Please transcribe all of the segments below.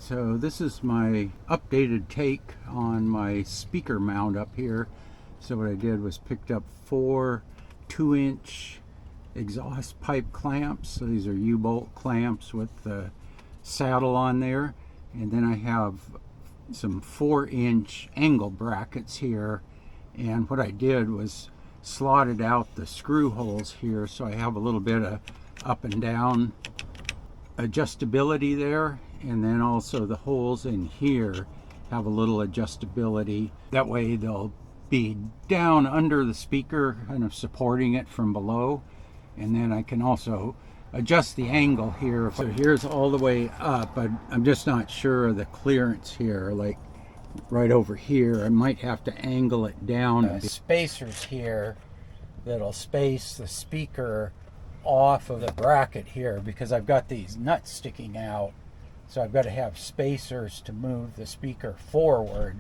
So this is my updated take on my speaker mount up here. So what I did was picked up 4 2-inch exhaust pipe clamps. So these are U-bolt clamps with the saddle on there. And then I have some 4-inch angle brackets here. And what I did was slotted out the screw holes here, so I have a little bit of up and down adjustability there. And then also the holes in here have a little adjustability. That way they'll be down under the speaker, kind of supporting it from below. And then I can also adjust the angle here. So here's all the way up, but I'm just not sure of the clearance here. Like right over here, I might have to angle it down. Spacers here that'll space the speaker off of the bracket here, because I've got these nuts sticking out. So I've got to have spacers to move the speaker forward.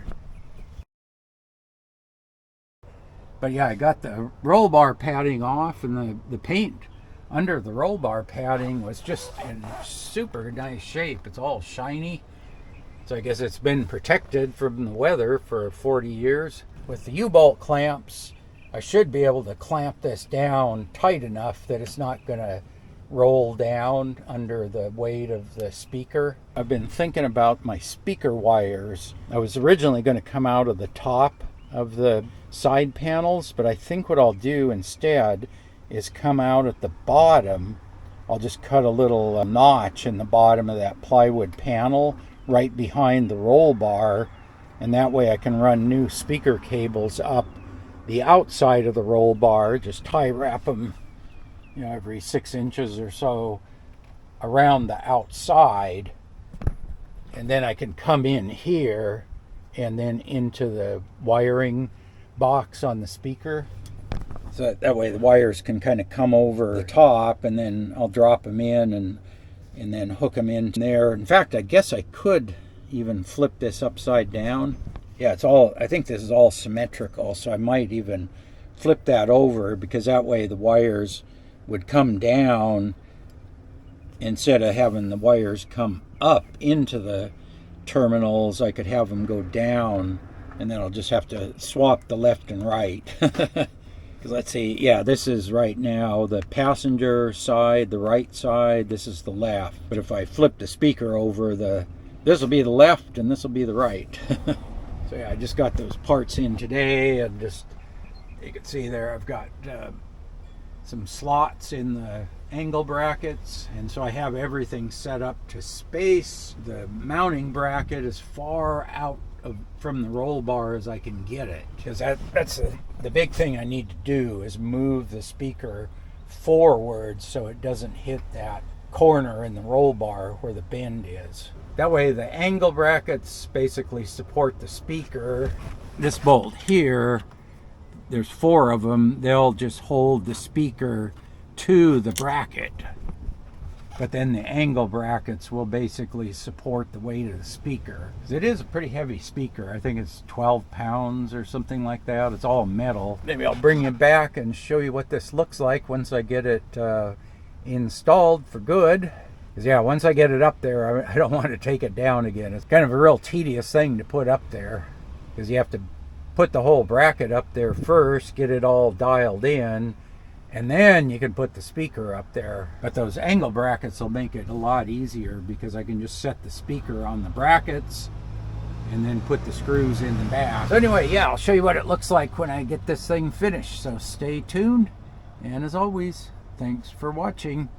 But yeah, I got the roll bar padding off, and the paint under the roll bar padding was just in super nice shape. It's all shiny. So I guess it's been protected from the weather for 40 years. With the U-bolt clamps, I should be able to clamp this down tight enough that it's not going to roll down under the weight of the speaker. I've been thinking about my speaker wires. I was originally going to come out of the top of the side panels, but I think what I'll do instead is come out at the bottom. I'll just cut a little notch in the bottom of that plywood panel right behind the roll bar, and that way I can run new speaker cables up the outside of the roll bar, just tie wrap them, you know, every 6 inches or so around the outside, and then I can come in here and then into the wiring box on the speaker. So that way the wires can kind of come over the top, and then I'll drop them in and then hook them in there. In fact, I guess I could even flip this upside down. Yeah, it's all, I think this is all symmetrical, so I might even flip that over, because that way the wires would come down instead of having the wires come up into the terminals. I could have them go down, and then I'll just have to swap the left and right. Because let's see, yeah, this is right now the passenger side, the right side, this is the left. But if I flip the speaker over, this will be the left and this will be the right. So yeah, I just got those parts in today, and just, you can see there I've got some slots in the angle brackets, and so I have everything set up to space the mounting bracket as far out from the roll bar as I can get it, because that's the big thing I need to do, is move the speaker forward so it doesn't hit that corner in the roll bar where the bend is. That way the angle brackets basically support the speaker. This bolt here, there's 4 of them, they'll just hold the speaker to the bracket. But then the angle brackets will basically support the weight of the speaker. It is a pretty heavy speaker. I think it's 12 pounds or something like that. It's all metal. Maybe I'll bring you back and show you what this looks like once I get it installed for good. Because yeah, once I get it up there, I don't want to take it down again. It's kind of a real tedious thing to put up there, because you have to put the whole bracket up there first, get it all dialed in, and then you can put the speaker up there. But those angle brackets will make it a lot easier, because I can just set the speaker on the brackets and then put the screws in the back. So anyway, yeah, I'll show you what it looks like when I get this thing finished. So stay tuned. And as always, thanks for watching.